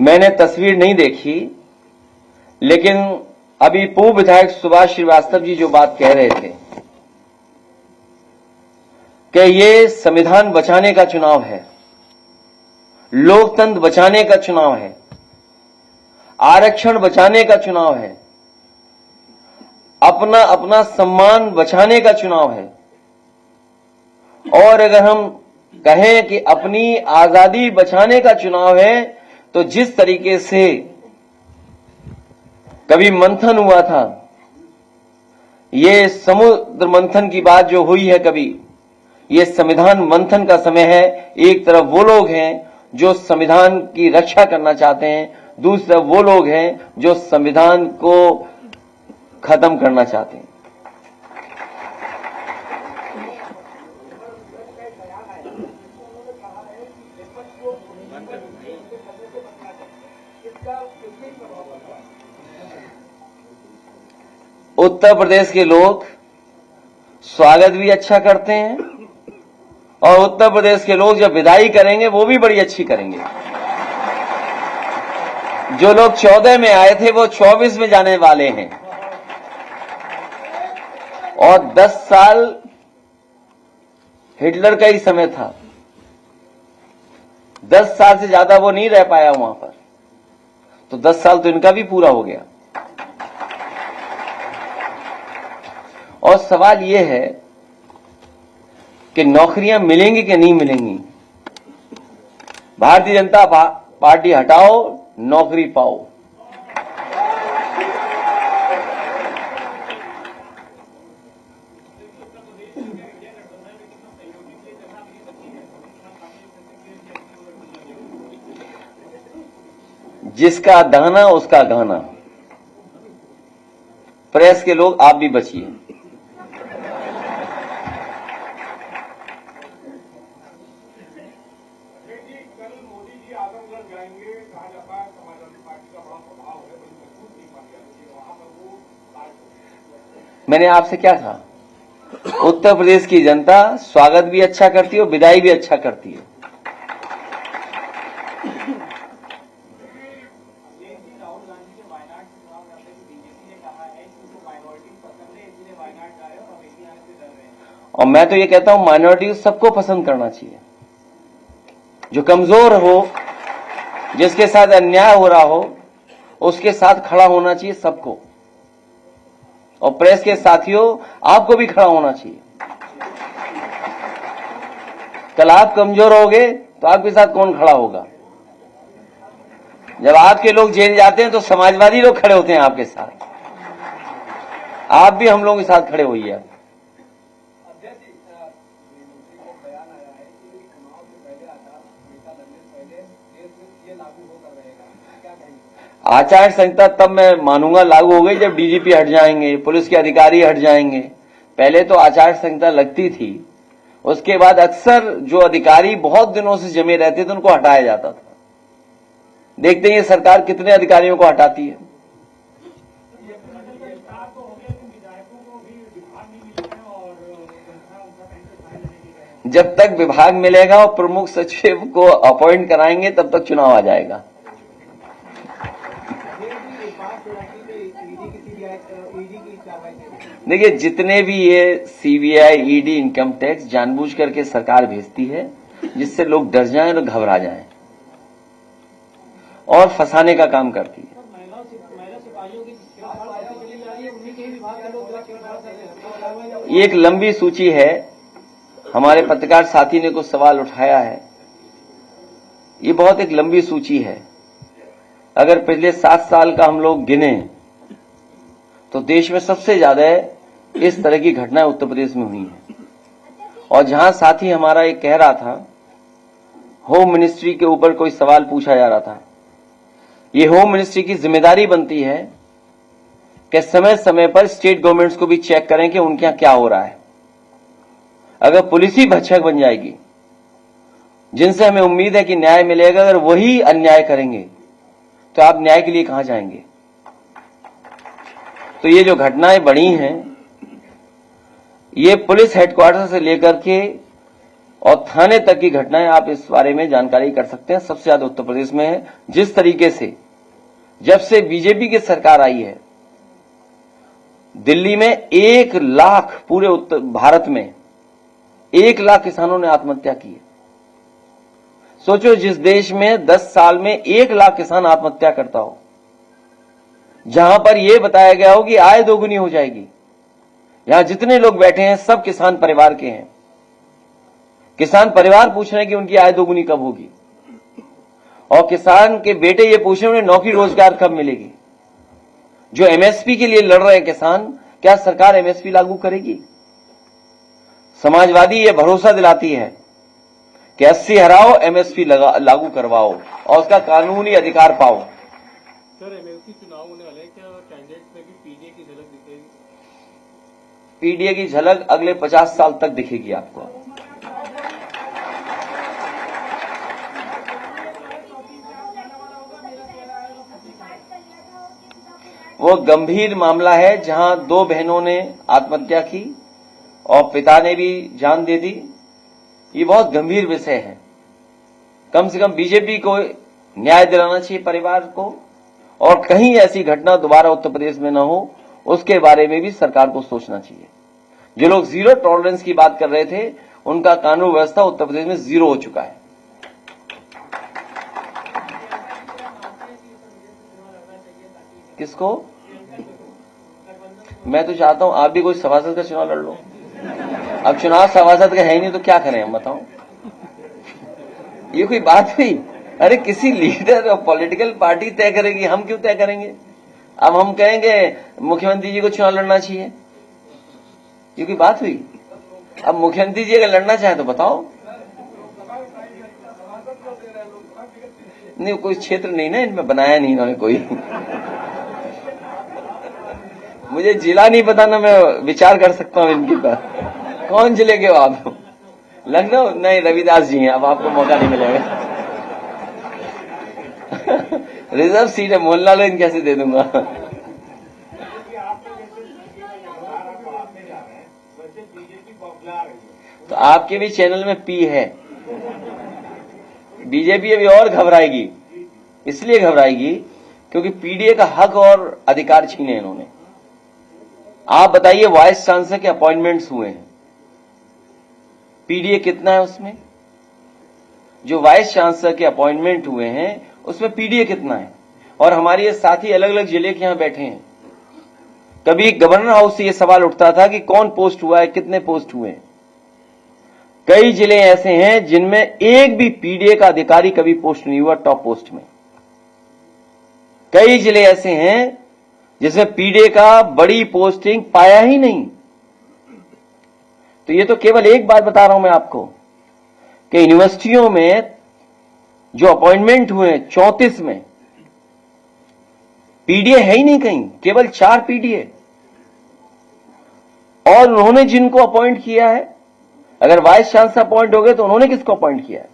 मैंने तस्वीर नहीं देखी, लेकिन अभी पूर्व विधायक सुभाष श्रीवास्तव जी जो बात कह रहे थे कि ये संविधान बचाने का चुनाव है, लोकतंत्र बचाने का चुनाव है, आरक्षण बचाने का चुनाव है, अपना अपना सम्मान बचाने का चुनाव है। और अगर हम कहें कि अपनी आजादी बचाने का चुनाव है, तो जिस तरीके से कभी मंथन हुआ था, ये समुद्र मंथन की बात जो हुई है कभी, ये संविधान मंथन का समय है। एक तरफ वो लोग हैं जो संविधान की रक्षा करना चाहते हैं, दूसरी तरफ वो लोग हैं जो संविधान को खत्म करना चाहते हैं। उत्तर प्रदेश के लोग स्वागत भी अच्छा करते हैं और उत्तर प्रदेश के लोग जब विदाई करेंगे वो भी बड़ी अच्छी करेंगे। जो लोग 14 में आए थे वो 24 में जाने वाले हैं और 10 साल हिटलर का ही समय था। 10 साल से ज्यादा वो नहीं रह पाया वहां पर, तो 10 साल तो इनका भी पूरा हो गया। और सवाल यह है कि नौकरियां मिलेंगी कि नहीं मिलेंगी। भारतीय जनता पार्टी हटाओ, नौकरी पाओ। जिसका दाना उसका गाना। प्रेस के लोग आप भी बचिए। मैंने आपसे क्या कहा? उत्तर प्रदेश की जनता स्वागत भी अच्छा करती है और विदाई भी अच्छा करती है। और मैं तो ये कहता हूं माइनॉरिटी सबको पसंद करना चाहिए। जो कमजोर हो, जिसके साथ अन्याय हो रहा हो, उसके साथ खड़ा होना चाहिए सबको। और प्रेस के साथियों, आपको भी खड़ा होना चाहिए। कल आप कमजोर होगे तो आपके साथ कौन खड़ा होगा? जब आपके लोग जेल जाते हैं तो समाजवादी लोग खड़े होते हैं आपके साथ। आप भी हम लोगों के साथ खड़े होइए। आचार संहिता तब मैं मानूंगा लागू हो गई जब डीजीपी हट जाएंगे, पुलिस के अधिकारी हट जाएंगे। पहले तो आचार संहिता लगती थी, उसके बाद अक्सर जो अधिकारी बहुत दिनों से जमे रहते थे उनको हटाया जाता था। देखते हैं ये सरकार कितने अधिकारियों को हटाती है। जब तक विभाग मिलेगा और प्रमुख सचिव को अपॉइंट कराएंगे तब तक चुनाव आ जाएगा। देखिए, जितने भी ये सीबीआई, ईडी, इनकम टैक्स जानबूझ करके सरकार भेजती है जिससे लोग डर जाएं और घबरा जाएं और फंसाने का काम करती है। ये एक लंबी सूची है। हमारे पत्रकार साथी ने कुछ सवाल उठाया है। ये बहुत एक लंबी सूची है। अगर पिछले 7 साल का हम लोग गिने तो देश में सबसे ज्यादा इस तरह की घटनाएं उत्तर प्रदेश में हुई हैं। और जहां साथी हमारा एक कह रहा था, होम मिनिस्ट्री के ऊपर कोई सवाल पूछा जा रहा था। ये होम मिनिस्ट्री की जिम्मेदारी बनती है कि समय समय पर स्टेट गवर्नमेंट्स को भी चेक करें कि उनके यहां क्या हो रहा है। अगर पुलिस ही भक्षक बन जाएगी, जिनसे हमें उम्मीद है कि न्याय मिलेगा, अगर वही अन्याय करेंगे तो आप न्याय के लिए कहां जाएंगे? तो ये जो घटनाएं बढ़ी हैं, ये पुलिस हेडक्वार्टर से लेकर के और थाने तक की घटनाएं आप इस बारे में जानकारी कर सकते हैं। सबसे ज्यादा उत्तर प्रदेश में है। जिस तरीके से जब से बीजेपी की सरकार आई है, दिल्ली में 1 लाख, पूरे उत्तर भारत में 1 लाख किसानों ने आत्महत्या की है। सोचो, जिस देश में 10 साल में 1 लाख किसान आत्महत्या करता हो, जहां पर यह बताया गया हो कि आय दोगुनी हो जाएगी, यहां जितने लोग बैठे हैं सब किसान परिवार के हैं। किसान परिवार पूछ रहे हैं कि उनकी आय दोगुनी कब होगी, और किसान के बेटे ये पूछ रहे हैं उन्हें नौकरी रोजगार कब मिलेगी। जो एमएसपी के लिए लड़ रहे हैं किसान, क्या सरकार एमएसपी लागू करेगी? समाजवादी ये भरोसा दिलाती है कि 80 हराओ, एमएसपी लागू करवाओ और उसका कानूनी अधिकार पाओ। सर, एमएलसी चुनाव होने वाले हैं, क्या कैंडिडेट्स में भी पीडीए की झलक दिखेगी? पीडीए की झलक अगले 50 साल तक दिखेगी आपको। वो गंभीर मामला है जहां 2 बहनों ने आत्महत्या की और पिता ने भी जान दे दी। ये बहुत गंभीर विषय है। कम से कम बीजेपी को न्याय दिलाना चाहिए परिवार को, और कहीं ऐसी घटना दोबारा उत्तर प्रदेश में न हो, उसके बारे में भी सरकार को सोचना चाहिए। जो लोग जीरो टॉलरेंस की बात कर रहे थे, उनका कानून व्यवस्था उत्तर प्रदेश में जीरो हो चुका है। किसको? मैं तो चाहता हूं आप भी कोई सभासद का चुनाव लड़ लो। अब चुनाव सभासद का है ही नहीं तो क्या करें हम, बताओ। ये कोई बात हुई? अरे किसी लीडर और पॉलिटिकल पार्टी तय करेगी, हम क्यों तय करेंगे? अब हम कहेंगे मुख्यमंत्री जी को चुनाव लड़ना चाहिए, ये कोई बात हुई? अब मुख्यमंत्री जी अगर लड़ना चाहे तो बताओ। नहीं, कोई क्षेत्र नहीं ना इनमें बनाया नहीं इन्होंने कोई। मुझे जिला नहीं पता ना, मैं विचार कर सकता हूं इनके पर। कौन जिले के हो आप? लखनऊ? नहीं, रविदास जी हैं, अब आपको मौका नहीं मिलेगा। रिजर्व सीट है, मोहल्ला लो, इन कैसे दे दूंगा? तो आपके भी चैनल में पी है। बीजेपी अभी और घबराएगी, इसलिए घबराएगी क्योंकि पीडीए का हक और अधिकार छीने इन्होंने। आप बताइए, वाइस चांसलर के अपॉइंटमेंट्स हुए हैं, पीडीए कितना है उसमें? जो वाइस चांसलर के अपॉइंटमेंट हुए हैं उसमें पीडीए कितना है? और हमारे ये साथी अलग अलग जिले के यहां बैठे हैं। कभी गवर्नर हाउस से ये सवाल उठता था कि कौन पोस्ट हुआ है, कितने पोस्ट हुए हैं। कई जिले ऐसे हैं जिनमें एक भी पीडीए का अधिकारी कभी पोस्ट नहीं हुआ टॉप पोस्ट में। कई जिले ऐसे हैं जिसमें पीडीए का बड़ी पोस्टिंग पाया ही नहीं। तो ये तो केवल एक बात बता रहा हूं मैं आपको कि यूनिवर्सिटियों में जो अपॉइंटमेंट हुए 34 में पीडीए है ही नहीं कहीं, केवल 4 पीडीए। और उन्होंने जिनको अपॉइंट किया है, अगर वाइस चांसलर अपॉइंट हो गए तो उन्होंने किसको अपॉइंट किया है,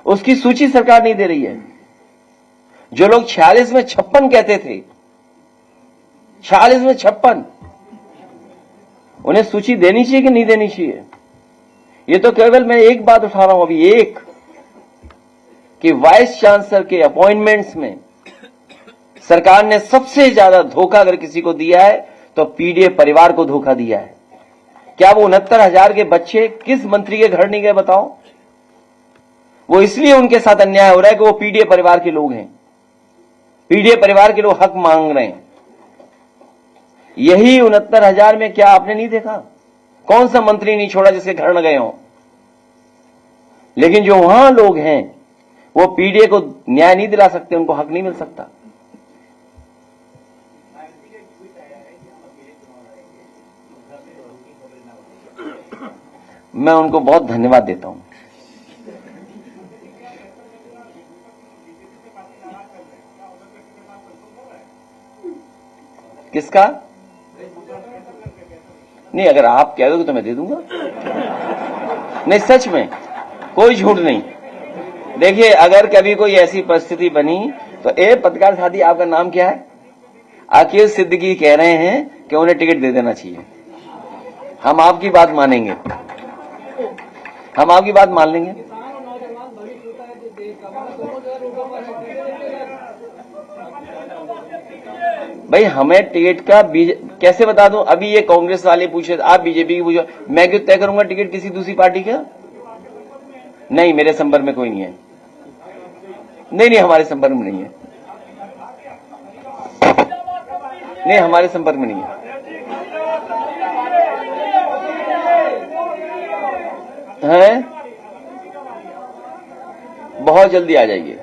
उसकी सूची सरकार नहीं दे रही है। जो लोग 46 में 56 कहते थे, 46 में 56, उन्हें सूची देनी चाहिए कि नहीं देनी चाहिए? ये तो केवल मैं एक बात उठा रहा हूं अभी, एक, कि वाइस चांसलर के अपॉइंटमेंट्स में सरकार ने सबसे ज्यादा धोखा अगर किसी को दिया है तो पीडीए परिवार को धोखा दिया है। क्या वो 69,000 के बच्चे किस मंत्री के घर नहीं गए बताओ? वो इसलिए उनके साथ अन्याय हो रहा है कि वो पीडीए परिवार के लोग हैं, पीडीए परिवार के लोग हक मांग रहे हैं। यही 69,000 में क्या आपने नहीं देखा? कौन सा मंत्री नहीं छोड़ा जिसके घर न गए हों? लेकिन जो वहां लोग हैं वो पीडीए को न्याय नहीं दिला सकते, उनको हक नहीं मिल सकता। मैं उनको बहुत धन्यवाद देता हूं। किसका? नहीं, अगर आप कह दोगे तो मैं दे दूंगा। नहीं, सच में कोई झूठ नहीं। देखिए, अगर कभी कोई ऐसी परिस्थिति बनी तो पत्रकार साथी, आपका नाम क्या है? अकील सिद्दीकी कह रहे हैं कि उन्हें टिकट दे देना चाहिए, हम आपकी बात मानेंगे। हम आपकी बात मान लेंगे। भाई हमें टिकट का कैसे बता दूं? अभी ये कांग्रेस वाले पूछे, आप बीजेपी की पूछो, मैं क्यों तय करूंगा टिकट किसी दूसरी पार्टी का? नहीं, मेरे संपर्क में कोई नहीं है। नहीं, हमारे संपर्क में नहीं है। नहीं, हमारे संपर्क में नहीं है। हैं? बहुत जल्दी आ जाएगी,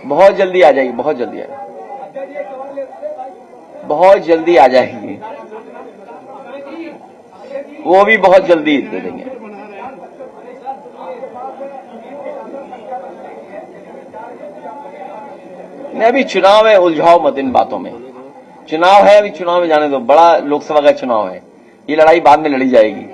बहुत जल्दी आ जाएगी, बहुत जल्दी आ जाएगी, बहुत जल्दी आ जाएगी, वो भी बहुत जल्दी दे देंगे। नहीं, अभी चुनाव है, उलझाओ मत इन बातों में। चुनाव है, अभी चुनाव में जाने दो, बड़ा लोकसभा का चुनाव है, ये लड़ाई बाद में लड़ी जाएगी।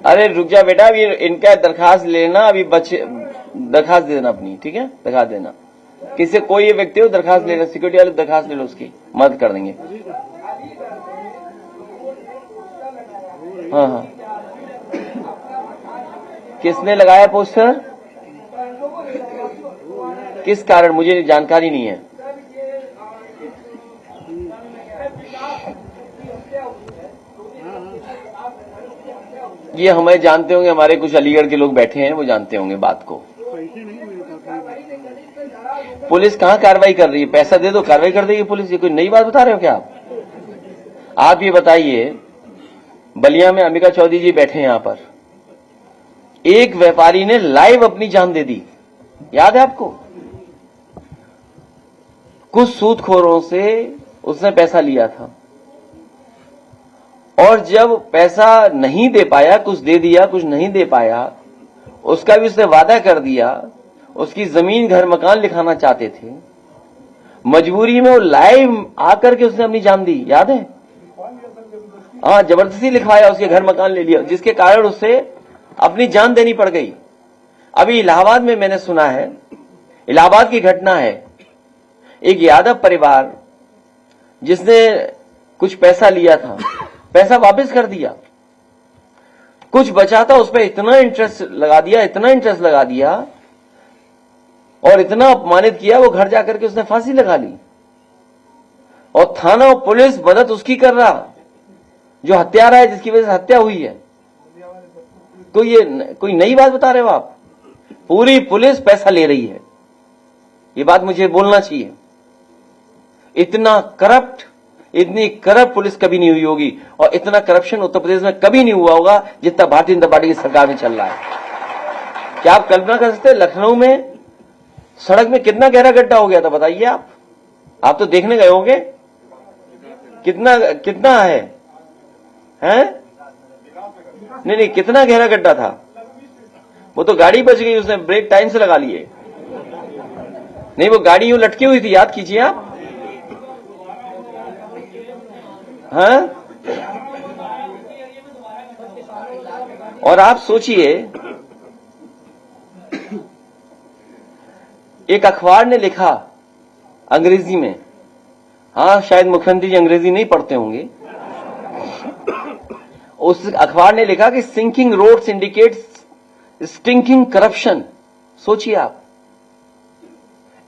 अरे रुक जा बेटा, अभी इनका दरखास्त लेना, अभी बच्चे दरखास्त दे देना अपनी, ठीक है? दरखास्त देना, किसी कोई ये व्यक्ति हो दरखास्त लेना, सिक्योरिटी वाले दरखास्त ले लो, उसकी मदद कर देंगे। हाँ हाँ, किसने लगाया पोस्टर? किस कारण? मुझे जानकारी नहीं है। ये हमें जानते होंगे, हमारे कुछ अलीगढ़ के लोग बैठे हैं, वो जानते होंगे बात को। पुलिस कहाँ कार्रवाई कर रही है? पैसा दे दो कार्रवाई कर देगी पुलिस। ये कोई नई बात बता रहे हो क्या आप? आप ये बताइए, बलिया में अंबिका चौधरी जी बैठे हैं, यहां पर एक व्यापारी ने लाइव अपनी जान दे दी, याद है आपको? कुछ सूदखोरों से उसने पैसा लिया था, और जब पैसा नहीं दे पाया, कुछ दे दिया कुछ नहीं दे पाया, उसका भी उसने वादा कर दिया, उसकी जमीन घर मकान लिखाना चाहते थे, मजबूरी में वो लाइव आकर के उसने अपनी जान दी, याद है? हाँ, जबरदस्ती लिखवाया, उसके घर मकान ले लिया, जिसके कारण उसे अपनी जान देनी पड़ गई। अभी इलाहाबाद में मैंने सुना है, इलाहाबाद की घटना है, एक यादव परिवार जिसने कुछ पैसा लिया था, पैसा वापस कर दिया, कुछ बचा था उस पर इतना इंटरेस्ट लगा दिया, इतना इंटरेस्ट लगा दिया और इतना अपमानित किया, वो घर जाकर के उसने फांसी लगा ली। और थाना और पुलिस मदद उसकी कर रहा जो हत्यारा है, जिसकी वजह से हत्या हुई है। तो ये कोई नई बात बता रहे हो आप? पूरी पुलिस पैसा ले रही है, ये बात मुझे बोलना चाहिए। इतना करप्ट, इतनी करप्ट पुलिस कभी नहीं हुई होगी, और इतना करप्शन उत्तर प्रदेश में कभी नहीं हुआ होगा जितना भारतीय जनता पार्टी की सरकार में चल रहा है। क्या आप कल्पना कर सकते हैं लखनऊ में सड़क में कितना गहरा गड्ढा हो गया था? बताइए आप तो देखने गए होंगे, कितना कितना है? नहीं, कितना गहरा गड्ढा था? वो तो गाड़ी बच गई, उसने ब्रेक टाइम से लगा लिए। नहीं, वो गाड़ी यूं लटकी हुई थी, याद कीजिए आप। हाँ, और आप सोचिए, एक अखबार ने लिखा अंग्रेजी में, हाँ शायद मुख्यमंत्री जी अंग्रेजी नहीं पढ़ते होंगे, उस अखबार ने लिखा कि sinking roads indicates stinking corruption. सोचिए आप,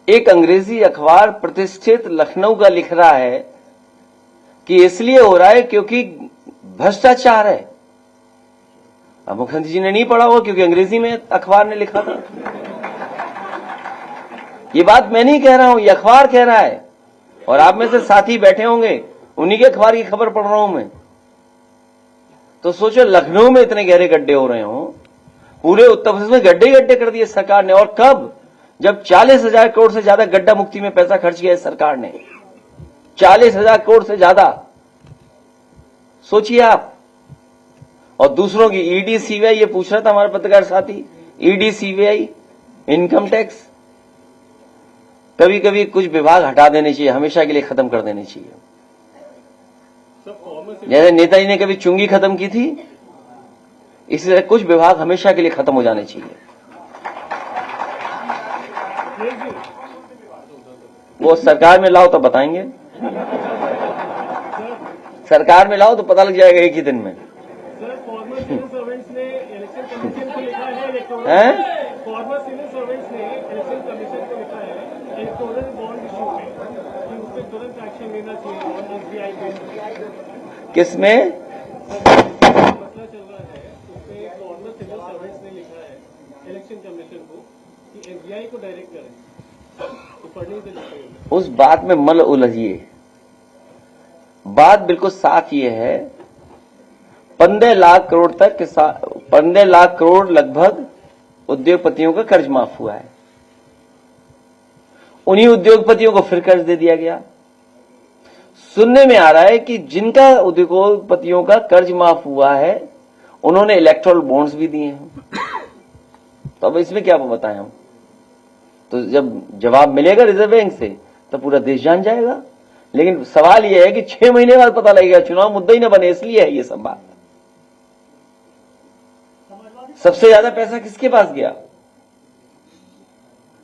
एक अंग्रेजी अखबार प्रतिष्ठित लखनऊ का लिख रहा है कि इसलिए हो रहा है क्योंकि भ्रष्टाचार है। अब मुख्यमंत्री जी ने नहीं पढ़ा होगा क्योंकि अंग्रेजी में अखबार ने लिखा था। ये बात मैं नहीं कह रहा हूं, ये अखबार कह रहा है, और आप में से साथी बैठे होंगे, उन्हीं के अखबार की खबर पढ़ रहा हूं मैं। तो सोचो, लखनऊ में इतने गहरे गड्ढे हो रहे हो, पूरे उत्तर प्रदेश में गड्ढे गड्ढे कर दिए सरकार ने। और कब? जब 40,000 करोड़ से ज्यादा गड्ढा मुक्ति में पैसा खर्च किया है सरकार ने, 40,000 करोड़ से ज्यादा, सोचिए आप। और दूसरों की ईडी सीबीआई, ये पूछ रहा था हमारे पत्रकार साथी, ईडी सीबीआई इनकम टैक्स, कभी कभी कुछ विभाग हटा देने चाहिए, हमेशा के लिए खत्म कर देने चाहिए। जैसे नेताजी ने कभी चुंगी खत्म की थी, इसलिए कुछ विभाग हमेशा के लिए खत्म हो जाने चाहिए। वो सरकार में लाओ तो बताएंगे, सरकार में लाओ तो पता लग जाएगा एक ही दिन में। फॉर्मर सिविल सर्वेंट्स ने इलेक्शन कमीशन को लिखा है फॉर्मर सिविल सर्वेंट्स ने इलेक्शन कमीशन को लिखा है इलेक्टोरल बॉन्ड इशू में कि उस पर तुरंत एक्शन लेना चाहिए और एसबीआई पे किसमें मसला चल रहा है उसमें फॉर्मर सिविल सर्वेंट्स ने लिखा है इलेक्शन कमीशन को कि एसबीआई को डायरेक्ट करें, तो पढ़ने से लिखा उस बात में मल उलझिए। बात बिल्कुल साफ ये है, 15 लाख करोड़ तक 15 लाख करोड़ लगभग उद्योगपतियों का कर्ज माफ हुआ है। उन्हीं उद्योगपतियों को फिर कर्ज दे दिया गया। सुनने में आ रहा है कि जिनका उद्योगपतियों का कर्ज माफ हुआ है उन्होंने इलेक्टोरल बॉन्ड्स भी दिए हैं। तो अब इसमें क्या बताएं हम? तो जब जवाब मिलेगा रिजर्व बैंक से तो पूरा देश जान जाएगा। लेकिन सवाल यह है कि 6 महीने बाद पता लगेगा, चुनाव मुद्दा ही न बने, इसलिए है ये सब बात। सबसे ज्यादा पैसा किसके पास गया?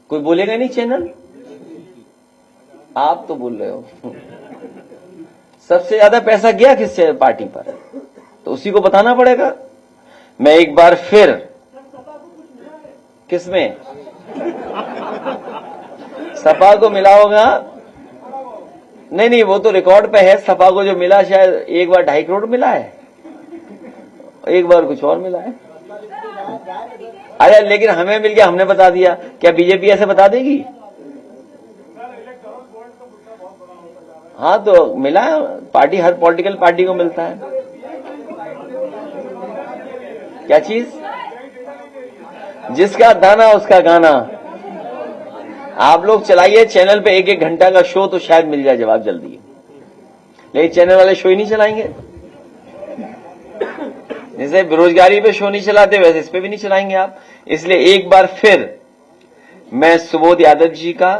कोई बोलेगा नहीं चैनल? आप तो बोल रहे हो। सबसे ज्यादा पैसा गया किस पार्टी पर, तो उसी को बताना पड़ेगा। मैं एक बार फिर किसमें सपा को मिला होगा? नहीं, वो तो रिकॉर्ड पे है। सपा को जो मिला शायद एक बार 2.5 करोड़ मिला है, एक बार कुछ और मिला है। अरे लेकिन हमें मिल गया, हमने बता दिया। क्या बीजेपी ऐसे बता देगी? हाँ तो मिला है, पार्टी हर पॉलिटिकल पार्टी को मिलता है। क्या चीज? जिसका दाना उसका गाना। आप लोग चलाइए चैनल पे 1-1 घंटा का शो, तो शायद मिल जाए जवाब जल्दी। लेकिन चैनल वाले शो ही नहीं चलाएंगे। जैसे बेरोजगारी पे शो नहीं चलाते वैसे इस पे भी नहीं चलाएंगे आप। इसलिए एक बार फिर मैं सुबोध यादव जी का,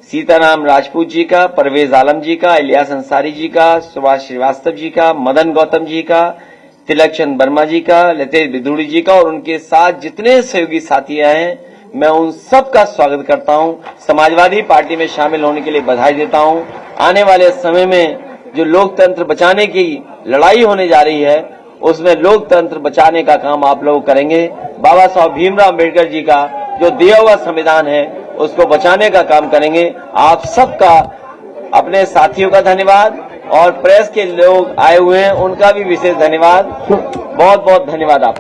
सीताराम राजपूत जी का, परवेज आलम जी का, इलियास अंसारी जी का, सुभाष श्रीवास्तव जी का, मदन गौतम जी का, तिलक चंद वर्मा जी का, लतेश बिधूड़ी जी का और उनके साथ जितने सहयोगी साथियां हैं, मैं उन सब का स्वागत करता हूं। समाजवादी पार्टी में शामिल होने के लिए बधाई देता हूं। आने वाले समय में जो लोकतंत्र बचाने की लड़ाई होने जा रही है, उसमें लोकतंत्र बचाने का काम आप लोग करेंगे। बाबा साहब भीमराव अम्बेडकर जी का जो दिया हुआ संविधान है उसको बचाने का काम करेंगे। आप सबका, अपने साथियों का धन्यवाद और प्रेस के लोग आए हुए हैं उनका भी विशेष धन्यवाद। बहुत बहुत धन्यवाद आप।